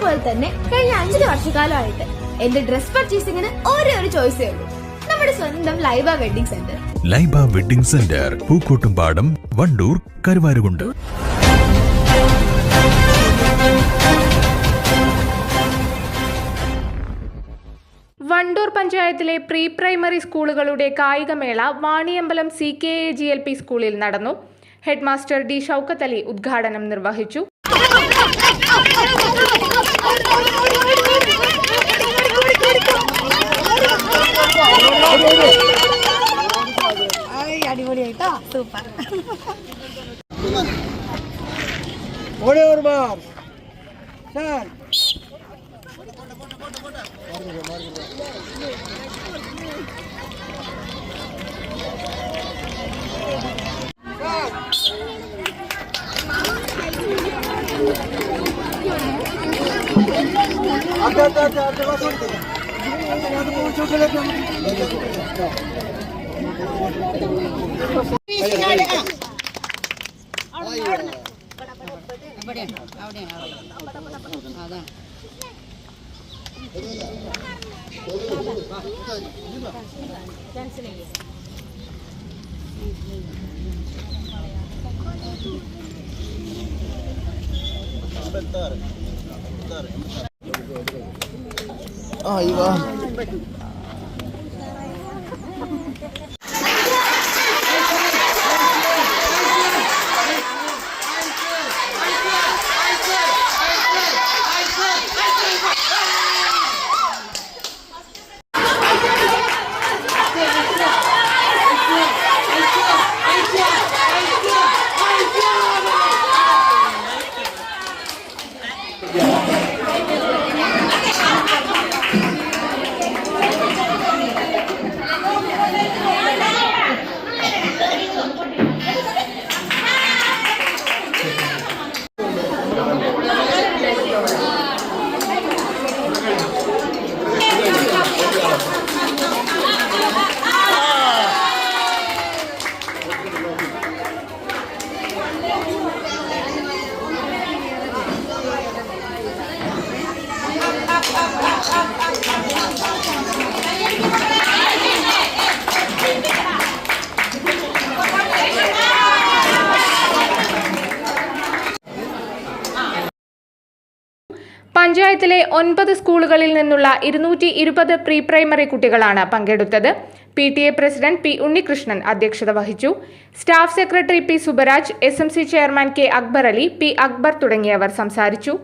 പോലെ തന്നെ കഴിഞ്ഞ 5 വർഷക്കാലമായിട്ട് എന്റെ ഡ്രസ് പർച്ചേസിംഗിന് ഒരേ ഒരു ചോയ്സേ ഉള്ളൂ, നമ്മുടെ സ്വന്തം Laiba wedding centre. Laiba wedding centre, Pookkottumpadam, Wandoor, Karuvarakundu. Wandoor പഞ്ചായത്തിലെ പ്രീ പ്രൈമറി സ്കൂളുകളുടെ കായികമേള വാണിയമ്പലം CKAGLP സ്കൂളിൽ നടന്നു. Headmaster D. ഷൗക്കത്ത് അലി ഉദ്ഘാടനം നിർവഹിച്ചു. Ahí va. പഞ്ചായത്തിലെ 9 സ്കൂളുകളിൽ നിന്നുള്ള 220 പ്രീ പ്രൈമറി കുട്ടികളാണ് പങ്കെടുത്തത്. PTA president P. ഉണ്ണികൃഷ്ണൻ അധ്യക്ഷത വഹിച്ചു. Staff secretary P. Subaraj, SMC chairman K. Akbar Ali, P. Akbar തുടങ്ങിയവർ സംസാരിച്ചു.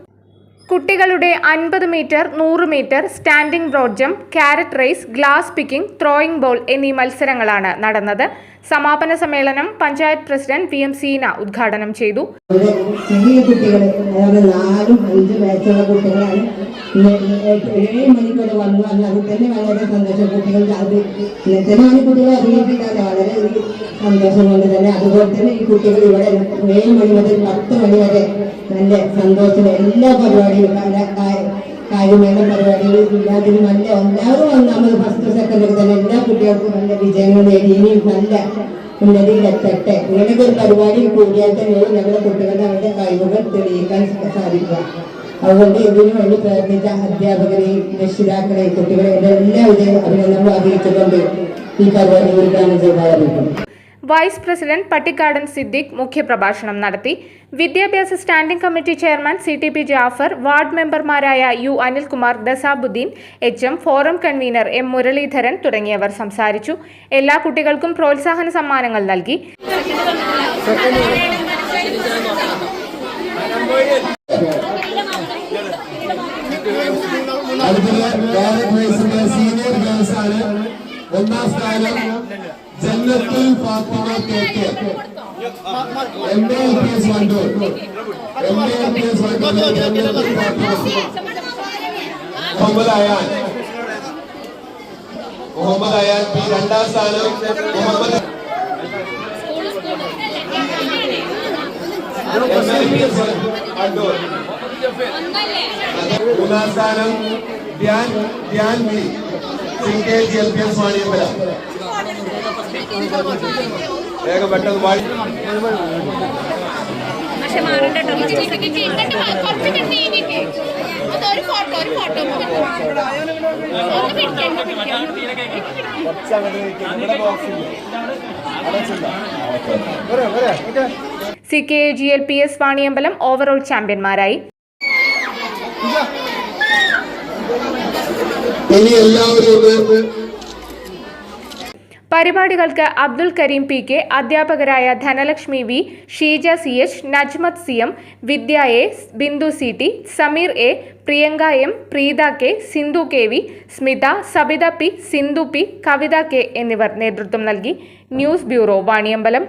കുട്ടികളുടെ 50 metre, 100 metre, standing broad jump, carrot race, glass picking, throwing ball എന്നീ മത്സരങ്ങളാണ് നടന്നത്. സമാപന സമ്മേളനം പഞ്ചായത്ത് പ്രസിഡന്റ് PM സീന ഉദ്ഘാടനം ചെയ്തു. ചെറിയ കുട്ടികൾ 4-5 വയസ്സുള്ള കുട്ടികളാണ് 7 മണിക്കൂർ വന്നു. അത് തന്നെ വളരെ സന്തോഷം. കുട്ടികൾ അത് ഇന്നത്തെ കുട്ടികൾ അറിയിപ്പിക്കാതെ വളരെ സന്തോഷം കൊണ്ട് തന്നെ. അതുപോലെ തന്നെ ഈ കുട്ടികൾ ഇവിടെ 7 മണി മുതൽ 10 മണി വരെ നല്ല സന്തോഷം. എല്ലാ പരിപാടിയും കാര്യമേള പരിപാടികളും എല്ലാത്തിനും നല്ല എല്ലാവരും ഒന്നാമത് ഫസ്റ്റ് സെക്കൻഡൊക്കെ തന്നെ എല്ലാ കുട്ടികൾക്കും നല്ല വിജയങ്ങൾ നേടി ഇനിയും നല്ല ഉന്നതിയിലെത്തട്ടെ. ഇങ്ങനെയൊക്കെ ഒരു പരിപാടി കൂടിയാൽ തന്നെയാണ് ഞങ്ങളുടെ കുട്ടികളുടെ അവരുടെ കഴിവുകൾ തെളിയിക്കാൻ സാധിക്കുക. അതുകൊണ്ട് ഇതിനു വേണ്ടി പ്രയത്നിച്ച അധ്യാപകരെയും രക്ഷിതാക്കളെയും കുട്ടികളെയും എല്ലാവിധ അഭിനന്ദനവും അറിയിച്ചുകൊണ്ട് ഈ പരിപാടി ഉദ്ഘാടനം ചെയ്തായിരുന്നു. വൈസ് പ്രസിഡന്റ് പട്ടിക്കാടൻ സിദ്ദിഖ് മുഖ്യപ്രഭാഷണം നടത്തി. വിദ്യാഭ്യാസ standing committee chairman CTP Jafar, ward മെമ്പർമാരായ U. അനിൽകുമാർ, ദസാബുദ്ദീൻ HM, forum convener M. Muralidharan തുടങ്ങിയവർ സംസാരിച്ചു. എല്ലാ കുട്ടികൾക്കും പ്രോത്സാഹന സമ്മാനങ്ങൾ നൽകി. ജന്നത്തുൽ ഫാത്തിമ KK MALPS വണ്ടൂർ ജന്നത്തുൽ ഫാത്തിമ. മുഹമ്മദ് അയാൻ P. 2ാം സ്ഥാനം. മുഹമ്മദ് MLPS വണ്ടൂർ 3ാം സ്ഥാനം. ധ്യാൻ B. CKAGLP വാണിയമ്പലം. വേഗം പെട്ടെന്ന് പാടി. പക്ഷെ മാറണ്ട CKAGLPS വാണിയമ്പലം ഓവറോൾ ചാമ്പ്യന്മാരായി. പരിപാടികൾക്ക് അബ്ദുൽ കരീം PK, അധ്യാപകരായ Dhanlaxmi V, Sheeja CH, Najmath CM, Vidya A, Bindu CT, Sameer A, Priyanka M, Preetha K, Sindhu KV, Smitha, Sabitha P, Sindhu P, Kavitha K എന്നിവർ നേതൃത്വം നൽകി. News bureau, Vaniyambalam.